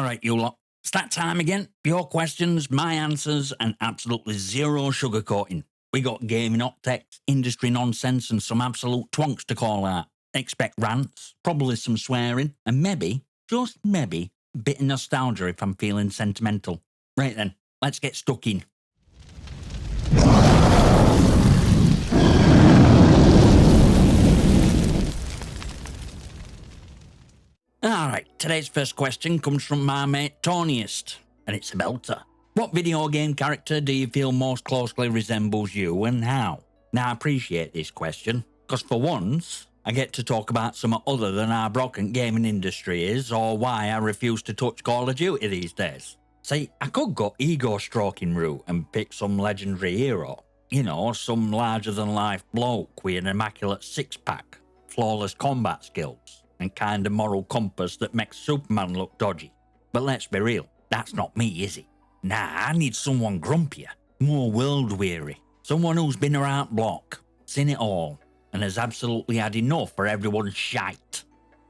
Alright, you lot. It's that time again. Your questions, my answers, and absolutely zero sugarcoating. We got gaming optics, industry nonsense, and some absolute twonks to call out. Expect rants, probably some swearing, and maybe, just maybe, a bit of nostalgia if I'm feeling sentimental. Right then, let's get stuck in. Alright, today's first question comes from my mate Tonyist, and it's a belter. What video game character do you feel most closely resembles you and how? Now I appreciate this question, because for once, I get to talk about something other than how broken gaming industry is or why I refuse to touch Call of Duty these days. See, I could go ego-stroking route and pick some legendary hero. You know, some larger-than-life bloke with an immaculate six-pack, flawless combat skills, and kind of moral compass that makes Superman look dodgy. But let's be real, that's not me, is it? Nah, I need someone grumpier, more world-weary, someone who's been around block, seen it all, and has absolutely had enough for everyone's shite.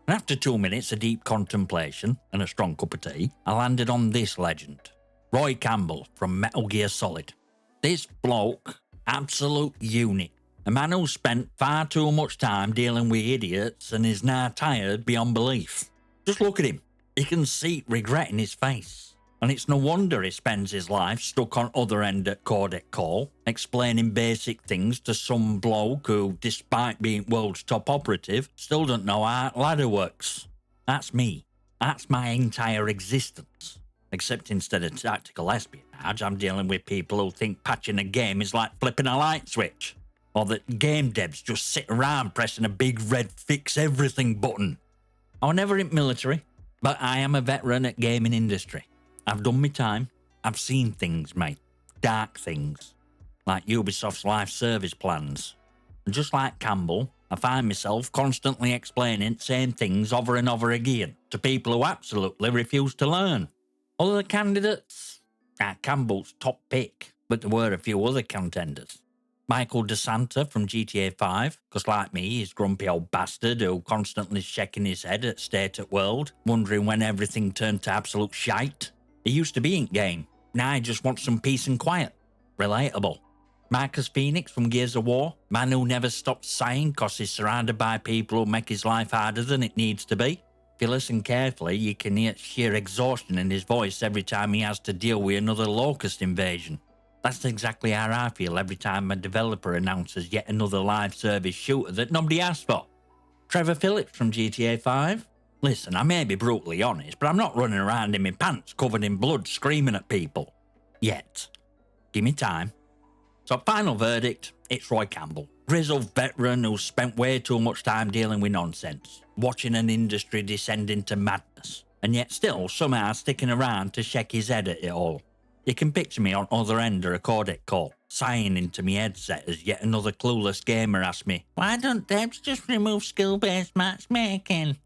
And after 2 minutes of deep contemplation and a strong cup of tea, I landed on this legend. Roy Campbell from Metal Gear Solid. This bloke, absolute unit. A man who spent far too much time dealing with idiots and is now tired beyond belief. Just look at him. You can see regret in his face. And it's no wonder he spends his life stuck on other end at codec call, explaining basic things to some bloke who, despite being world's top operative, still don't know how ladder works. That's me. That's my entire existence. Except instead of tactical espionage, I'm dealing with people who think patching a game is like flipping a light switch. Or that game devs just sit around pressing a big red fix everything button. I was never in military, but I am a veteran at gaming industry. I've done my time. I've seen things, mate. Dark things. Like Ubisoft's live service plans. And just like Campbell, I find myself constantly explaining the same things over and over again to people who absolutely refuse to learn. Other candidates? Campbell's top pick, but there were a few other contenders. Michael DeSanta from GTA 5, because like me, he's grumpy old bastard who constantly shaking his head at state of world, wondering when everything turned to absolute shite. He used to be in game, now he just wants some peace and quiet. Relatable. Marcus Phoenix from Gears of War, man who never stops sighing because he's surrounded by people who make his life harder than it needs to be. If you listen carefully, you can hear sheer exhaustion in his voice every time he has to deal with another locust invasion. That's exactly how I feel every time a developer announces yet another live service shooter that nobody asked for. Trevor Phillips from GTA 5. Listen, I may be brutally honest, but I'm not running around in my pants covered in blood screaming at people. Yet. Give me time. So final verdict, it's Roy Campbell. Grizzled veteran who's spent way too much time dealing with nonsense, watching an industry descend into madness, and yet still somehow sticking around to shake his head at it all. You can picture me on other end of a codec call, sighing into me headset as yet another clueless gamer asks me, "Why don't devs just remove skill-based matchmaking?"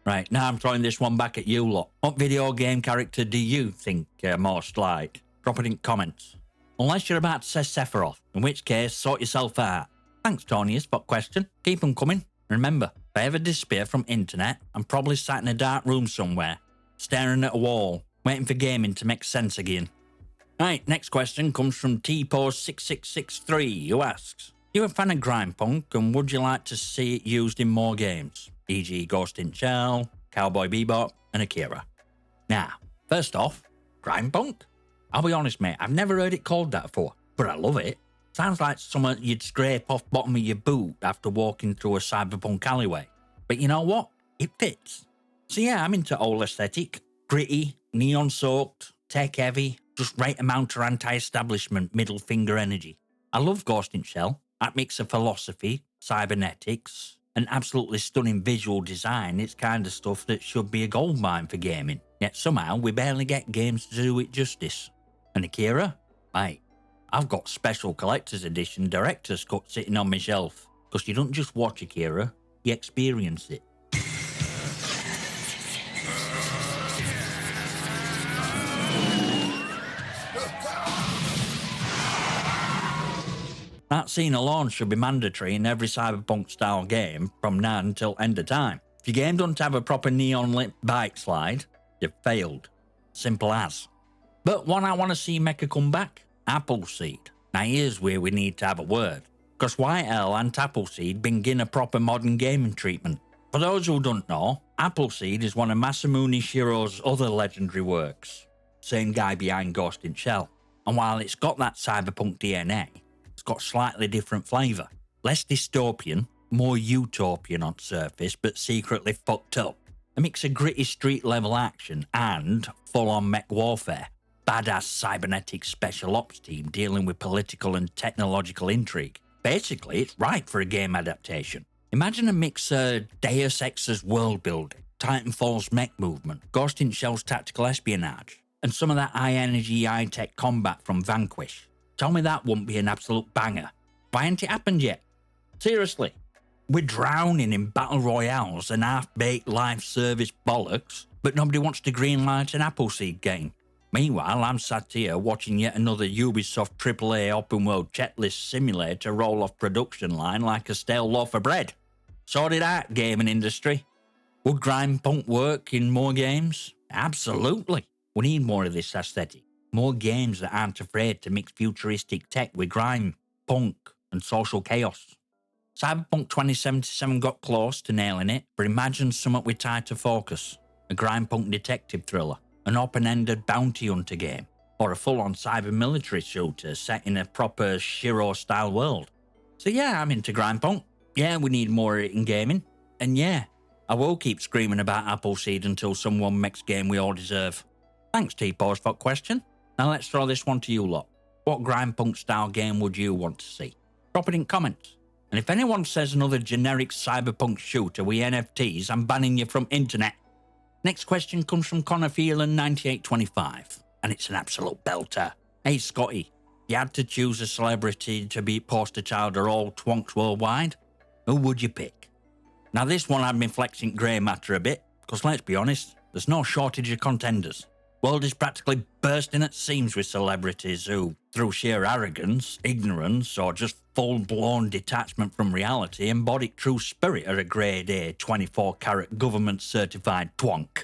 Right, now I'm throwing this one back at you lot. What video game character do you think most like? Drop it in comments. Unless you're about to say Sephiroth, in which case, sort yourself out. Thanks, Tony, for that question. Keep them coming. Remember, if I ever disappear from internet, I'm probably sat in a dark room somewhere, staring at a wall, waiting for gaming to make sense again. Right, next question comes from T-Pose6663, who asks, you a fan of Grime-Punk and would you like to see it used in more games? E.g. Ghost in Shell, Cowboy Bebop, and Akira. Now, first off, Grime-Punk? I'll be honest, mate, I've never heard it called that before, but I love it. Sounds like something you'd scrape off bottom of your boot after walking through a cyberpunk alleyway. But you know what? It fits. So yeah, I'm into old aesthetic, gritty, neon-soaked, tech-heavy, just right amount of anti-establishment middle finger energy. I love Ghost in Shell. That mix of philosophy, cybernetics, and absolutely stunning visual design. It's kind of stuff that should be a goldmine for gaming. Yet somehow we barely get games to do it justice. And Akira? Mate, I've got special collector's edition director's cut sitting on my shelf. Because you don't just watch Akira, you experience it. That scene alone should be mandatory in every cyberpunk-style game from now until end of time. If your game doesn't have a proper neon-lit bike slide, you've failed. Simple as. But one I want to see make a comeback? Appleseed. Now here's where we need to have a word, because YL and Appleseed been given a proper modern gaming treatment. For those who don't know, Appleseed is one of Masamune Shirow's other legendary works, same guy behind Ghost in Shell. And while it's got that cyberpunk DNA, it's got slightly different flavour. Less dystopian, more utopian on surface, but secretly fucked up. A mix of gritty street-level action and full-on mech warfare. Badass cybernetic special ops team dealing with political and technological intrigue. Basically, it's right for a game adaptation. Imagine a mix of Deus Ex's world building, Titanfall's mech movement, Ghost in Shell's tactical espionage, and some of that high-energy, high-tech combat from Vanquish. Tell me that wouldn't be an absolute banger. Why ain't it happened yet? Seriously. We're drowning in battle royales and half-baked live service bollocks, but nobody wants to greenlight an Appleseed game. Meanwhile, I'm sat here watching yet another Ubisoft AAA open-world checklist simulator roll off production line like a stale loaf of bread. Sort it out, gaming industry. Would Grime-Punk work in more games? Absolutely. We need more of this aesthetic. More games that aren't afraid to mix futuristic tech with grime, punk, and social chaos. Cyberpunk 2077 got close to nailing it, but imagine something with tighter focus. A Grime-Punk detective thriller, an open-ended bounty hunter game, or a full-on cyber-military shooter set in a proper Shiro-style world. So yeah, I'm into Grime-Punk. Yeah, we need more of it in gaming. And yeah, I will keep screaming about Appleseed until someone makes game we all deserve. Thanks, T-Pose, for that question. Now let's throw this one to you lot. What Grime-Punk style game would you want to see? Drop it in comments. And if anyone says another generic cyberpunk shooter with NFTs, I'm banning you from internet. Next question comes from Connor Phelan 9825, and it's an absolute belter. Hey Scotty, you had to choose a celebrity to be poster child of all twonks worldwide. Who would you pick? Now this one had me flexing grey matter a bit, because let's be honest, there's no shortage of contenders. World is practically bursting at seams with celebrities who, through sheer arrogance, ignorance, or just full-blown detachment from reality, embody true spirit of a grade A 24-carat government-certified twonk.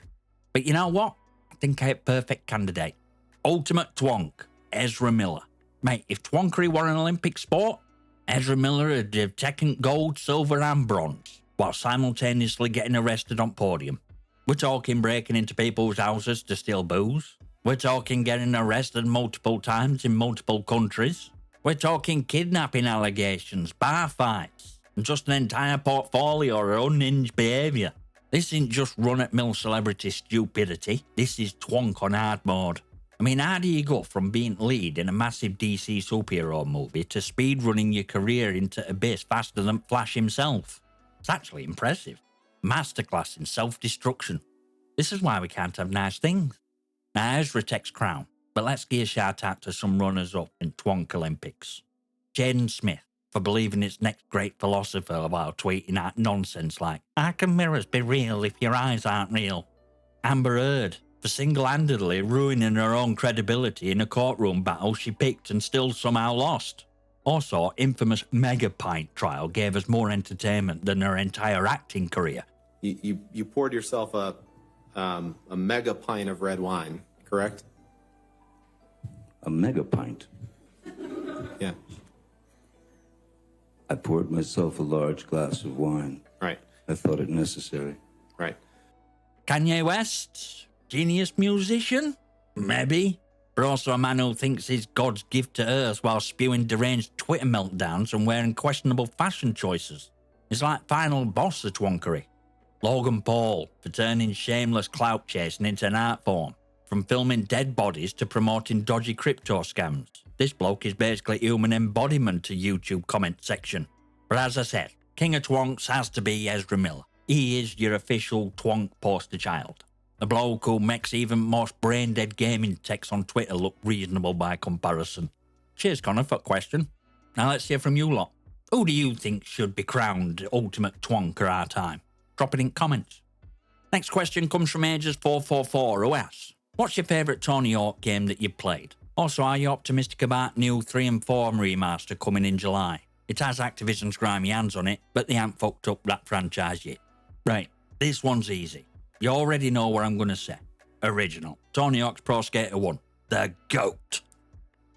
But you know what? I think I have a perfect candidate. Ultimate twonk, Ezra Miller. Mate, if twonkery were an Olympic sport, Ezra Miller would have taken gold, silver and bronze, while simultaneously getting arrested on podium. We're talking breaking into people's houses to steal booze. We're talking getting arrested multiple times in multiple countries. We're talking kidnapping allegations, bar fights, and just an entire portfolio of unhinged behaviour. This isn't just run-at-mill celebrity stupidity. This is twonk on hard mode. I mean, how do you go from being lead in a massive DC superhero movie to speedrunning your career into abyss faster than Flash himself? It's actually impressive. Masterclass in self-destruction. This is why we can't have nice things. Now, Ezra takes crown, but let's give a shout out to some runners-up in Twonk Olympics. Jaden Smith, for believing its next great philosopher while tweeting out nonsense like, how can mirrors be real if your eyes aren't real? Amber Heard, for single-handedly ruining her own credibility in a courtroom battle she picked and still somehow lost. Also, infamous Mega Pint trial gave us more entertainment than her entire acting career. You poured yourself a mega pint of red wine, correct? A mega pint? Yeah. I poured myself a large glass of wine. Right. I thought it necessary. Right. Kanye West? Genius musician? Maybe. But also a man who thinks he's God's gift to Earth while spewing deranged Twitter meltdowns and wearing questionable fashion choices. He's like final boss of twonkery. Logan Paul, for turning shameless clout chasing into an art form. From filming dead bodies to promoting dodgy crypto scams. This bloke is basically human embodiment to YouTube comment section. But as I said, King of Twonks has to be Ezra Miller. He is your official twonk poster child. A bloke who makes even most brain-dead gaming texts on Twitter look reasonable by comparison. Cheers, Connor, for that question. Now let's hear from you lot. Who do you think should be crowned ultimate twonk of our time? Drop it in comments. Next question comes from Ages444 who asks, what's your favourite Tony Hawk game that you've played? Also, are you optimistic about new 3 and 4 remaster coming in July? It has Activision's grimy hands on it, but they haven't fucked up that franchise yet. Right, this one's easy. You already know what I'm going to say. original. Tony Hawk's Pro Skater 1. The GOAT.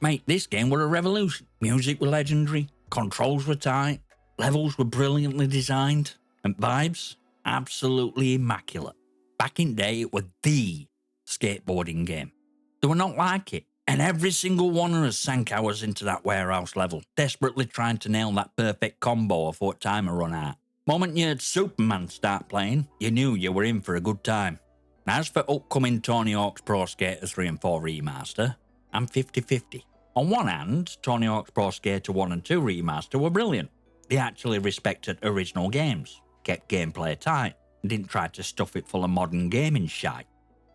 Mate, this game were a revolution. Music were legendary, controls were tight, levels were brilliantly designed, and vibes, absolutely immaculate. Back in day, it was the skateboarding game. They were not like it, and every single one of us sank hours into that warehouse level, desperately trying to nail that perfect combo before timer run out. Moment you heard Superman start playing, you knew you were in for a good time. As for upcoming Tony Hawk's Pro Skater 3 and 4 remaster, I'm 50-50. On one hand, Tony Hawk's Pro Skater 1 and 2 remaster were brilliant. They actually respected original games, kept gameplay tight, and didn't try to stuff it full of modern gaming shite.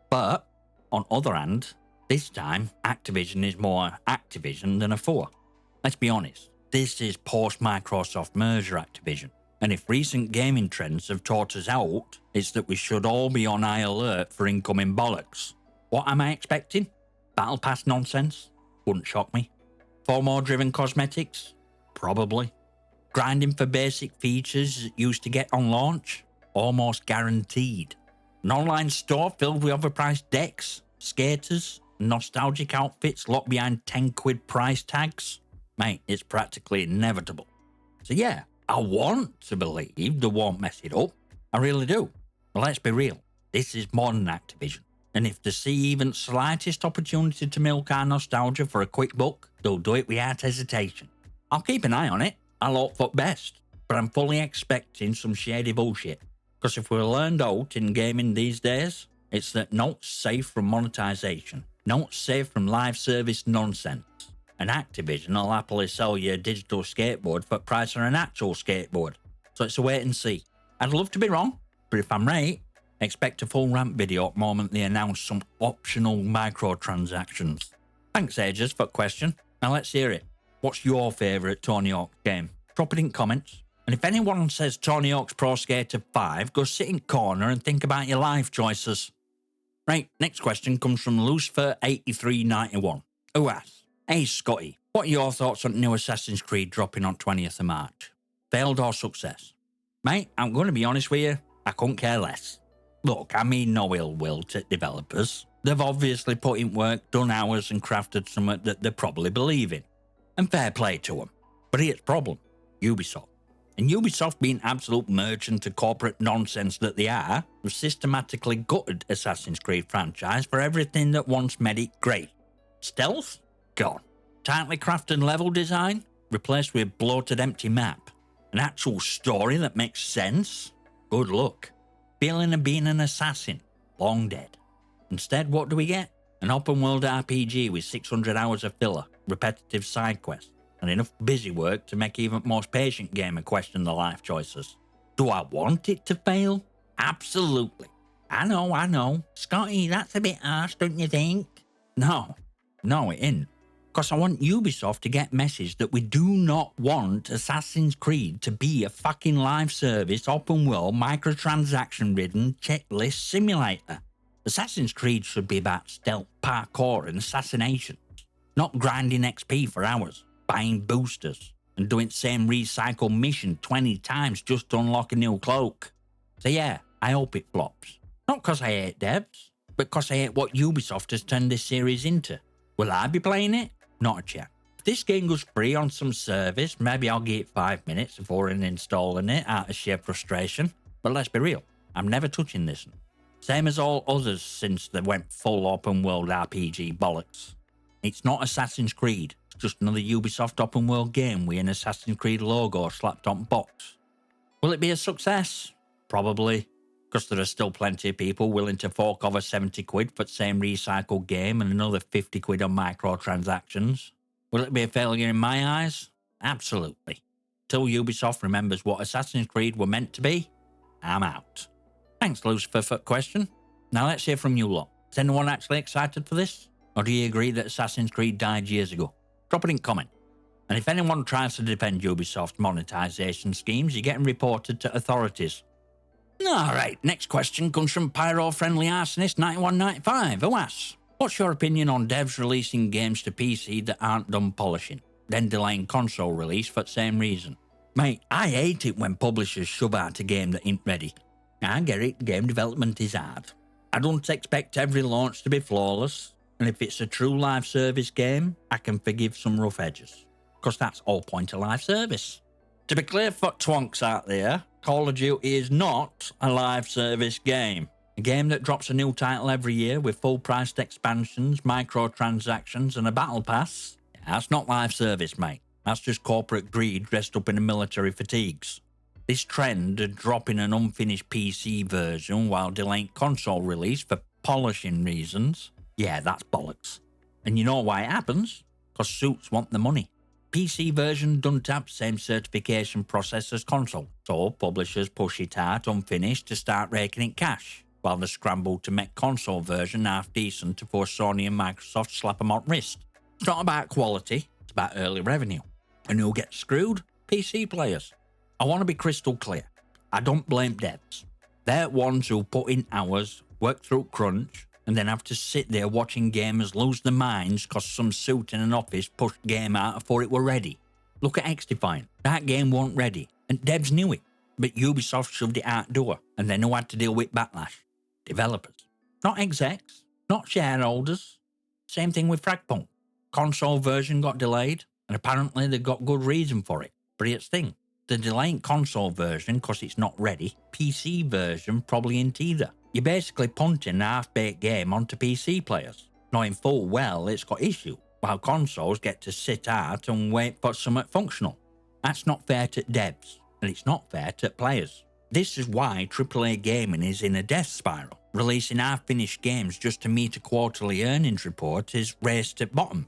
But, on other hand, this time, Activision is more Activision than a 4. Let's be honest, this is post-Microsoft merger Activision. And if recent gaming trends have taught us out, it's that we should all be on high alert for incoming bollocks. What am I expecting? Battle Pass nonsense? Wouldn't shock me. FOMO-driven cosmetics? Probably. Grinding for basic features that used to get on launch? Almost guaranteed. An online store filled with overpriced decks, skaters, and nostalgic outfits locked behind 10 quid price tags? Mate, it's practically inevitable. So yeah, I want to believe they won't mess it up. I really do. But let's be real. This is modern Activision. And if they see even slightest opportunity to milk our nostalgia for a quick buck, they'll do it without hesitation. I'll keep an eye on it. I'll hope for best. But I'm fully expecting some shady bullshit. Because if we learned out in gaming these days, it's that not safe from monetization. Not safe from live service nonsense. And Activision will happily sell you a digital skateboard for the price of an actual skateboard. So it's a wait and see. I'd love to be wrong, but if I'm right, expect a full rant video at the moment they announce some optional microtransactions. Thanks, Ages, for the question. Now let's hear it. What's your favourite Tony Hawk game? Drop it in comments. And if anyone says Tony Hawk's Pro Skater 5, go sit in corner and think about your life choices. Right, next question comes from Lucifer8391, who asks, Hey Scotty, what are your thoughts on new Assassin's Creed dropping on 20th of March? Failed or success? Mate, I'm going to be honest with you, I couldn't care less. Look, I mean no ill will to developers. They've obviously put in work, done hours and crafted something that they probably believe in. And fair play to them. But here's the problem, Ubisoft. And Ubisoft, being absolute merchant of corporate nonsense that they are, have systematically gutted Assassin's Creed franchise for everything that once made it great. Stealth? Gone. Tightly crafted level design? Replaced with a bloated empty map. An actual story that makes sense? Good luck. Feeling of being an assassin? Long dead. Instead, what do we get? An open world RPG with 600 hours of filler, repetitive side quests, and enough busy work to make even the most patient gamer question their life choices. Do I want it to fail? Absolutely. I know. Scotty, that's a bit harsh, don't you think? No, it isn't. Because I want Ubisoft to get message that we do not want Assassin's Creed to be a fucking live service, open world, microtransaction ridden checklist simulator. Assassin's Creed should be about stealth, parkour and assassinations, not grinding XP for hours, buying boosters, and doing the same recycle mission 20 times just to unlock a new cloak. So yeah, I hope it flops. Not because I hate devs, but because I hate what Ubisoft has turned this series into. Will I be playing it? Not a chance. If this game goes free on some service, maybe I'll give it 5 minutes before installing it out of sheer frustration. But let's be real, I'm never touching this one. Same as all others since they went full open world RPG bollocks. It's not Assassin's Creed, it's just another Ubisoft open world game with an Assassin's Creed logo slapped on box. Will it be a success? Probably, because there are still plenty of people willing to fork over 70 quid for the same recycled game and another 50 quid on microtransactions. Will it be a failure in my eyes? Absolutely. Till Ubisoft remembers what Assassin's Creed were meant to be, I'm out. Thanks, Lucifer, for the question. Now let's hear from you lot. Is anyone actually excited for this? Or do you agree that Assassin's Creed died years ago? Drop it in comment. And if anyone tries to defend Ubisoft's monetization schemes, you're getting reported to authorities. Alright, next question comes from Pyro-Friendly Arsonist 9195, who asks, what's your opinion on devs releasing games to PC that aren't done polishing, then delaying console release for the same reason? Mate, I hate it when publishers shove out a game that ain't ready. I get it, game development is hard. I don't expect every launch to be flawless, and if it's a true live service game, I can forgive some rough edges, because that's all point of live service. To be clear for Twonks out there, Call of Duty is not a live service game. A game that drops a new title every year with full-priced expansions, microtransactions, and a battle pass. That's not live service, mate. That's just corporate greed dressed up in the military fatigues. This trend of dropping an unfinished PC version while delaying console release for polishing reasons, yeah, that's bollocks. And you know why it happens? Because suits want the money. PC version don't have the same certification process as console, so publishers push it out unfinished to start raking in cash, while they scramble to make console version half decent to force Sony and Microsoft slap them on wrist. It's not about quality, it's about early revenue. And who gets screwed? PC players. I want to be crystal clear. I don't blame devs. They're ones who put in hours, work through crunch, and then have to sit there watching gamers lose their minds because some suit in an office pushed game out before it were ready. Look at XDefiant. That game wasn't ready, and devs knew it, but Ubisoft shoved it out door, and then who had to deal with backlash? Developers. Not execs, not shareholders. Same thing with Fragpunk. Console version got delayed, and apparently they got good reason for it. But here's the thing. The delaying console version because it's not ready, PC version probably ain't either. You're basically punting a half-baked game onto PC players, knowing full well it's got issue, while consoles get to sit out and wait for something functional. That's not fair to devs, and it's not fair to players. This is why AAA gaming is in a death spiral. Releasing half-finished games just to meet a quarterly earnings report is raced at bottom.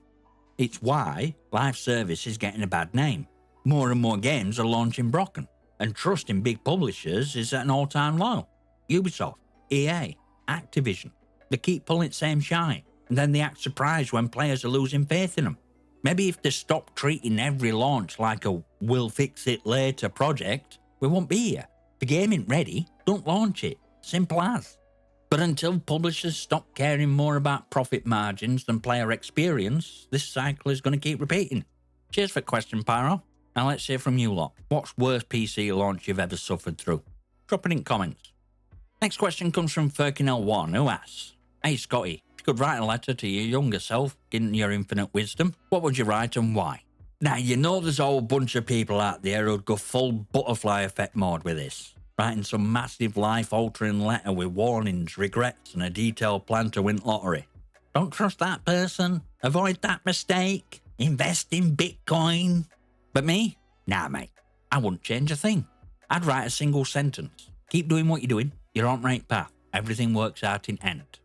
It's why live service is getting a bad name. More and more games are launching broken, and trust in big publishers is at an all-time low. Ubisoft, EA, Activision, they keep pulling the same shine, and then they act surprised when players are losing faith in them. Maybe if they stop treating every launch like a we'll fix it later project, we won't be here. If the game ain't ready, don't launch it. Simple as. But until publishers stop caring more about profit margins than player experience, this cycle is going to keep repeating. Cheers for the question, Pyro. Now let's hear from you lot. What's worst PC launch you've ever suffered through? Drop it in comments. Next question comes from Firkinel1, who asks, Hey Scotty, if you could write a letter to your younger self, given your infinite wisdom, what would you write and why? Now, you know there's a whole bunch of people out there who'd go full butterfly effect mode with this, writing some massive life-altering letter with warnings, regrets, and a detailed plan to win lottery. Don't trust that person. Avoid that mistake. Invest in Bitcoin. But me? Nah, mate. I wouldn't change a thing. I'd write a single sentence. Keep doing what you're doing. You're on the right path. Everything works out in end.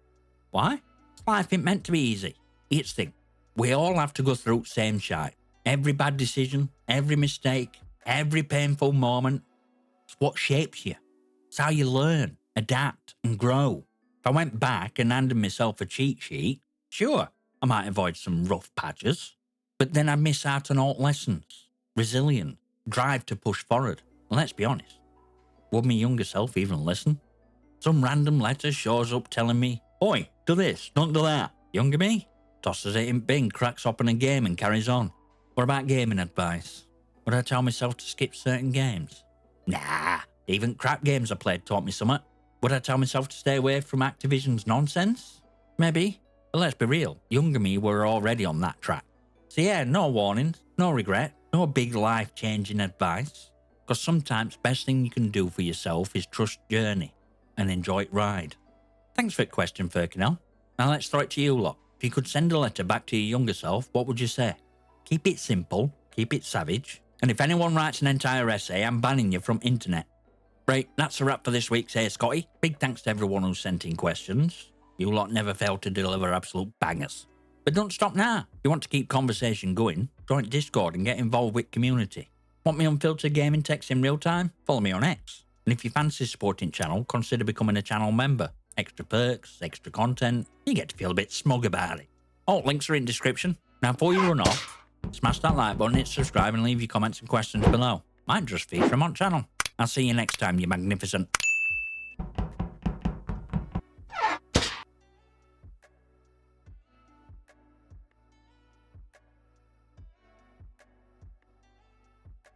Why? Life ain't meant to be easy. It's the thing. We all have to go through the same shite. Every bad decision, every mistake, every painful moment. It's what shapes you. It's how you learn, adapt, and grow. If I went back and handed myself a cheat sheet, sure, I might avoid some rough patches, but then I'd miss out on all lessons, resilience, drive to push forward. And let's be honest, would my younger self even listen? Some random letter shows up telling me, Oi, do this, don't do that. Younger me? Tosses it in bin, cracks open a game and carries on. What about gaming advice? Would I tell myself to skip certain games? Nah, even crap games I played taught me something. Would I tell myself to stay away from Activision's nonsense? Maybe, but let's be real, younger me were already on that track. So yeah, no warnings, no regret, no big life-changing advice. Because sometimes the best thing you can do for yourself is trust journey and enjoy it ride. Thanks for the question, Firkinel. Now let's throw it to you lot. If you could send a letter back to your younger self, what would you say? Keep it simple, keep it savage, and if anyone writes an entire essay, I'm banning you from internet. Right, that's a wrap for this week's Hey Scotty. Big thanks to everyone who sent in questions. You lot never fail to deliver absolute bangers. But don't stop now. If you want to keep conversation going, join Discord and get involved with community. Want me unfiltered gaming text in real time? Follow me on X. And if you fancy supporting channel, consider becoming a channel member. Extra perks, extra content, you get to feel a bit smug about it. All links are in description. Now before you run off, smash that like button, hit subscribe and leave your comments and questions below. Might just feature them on channel. I'll see you next time, you magnificent.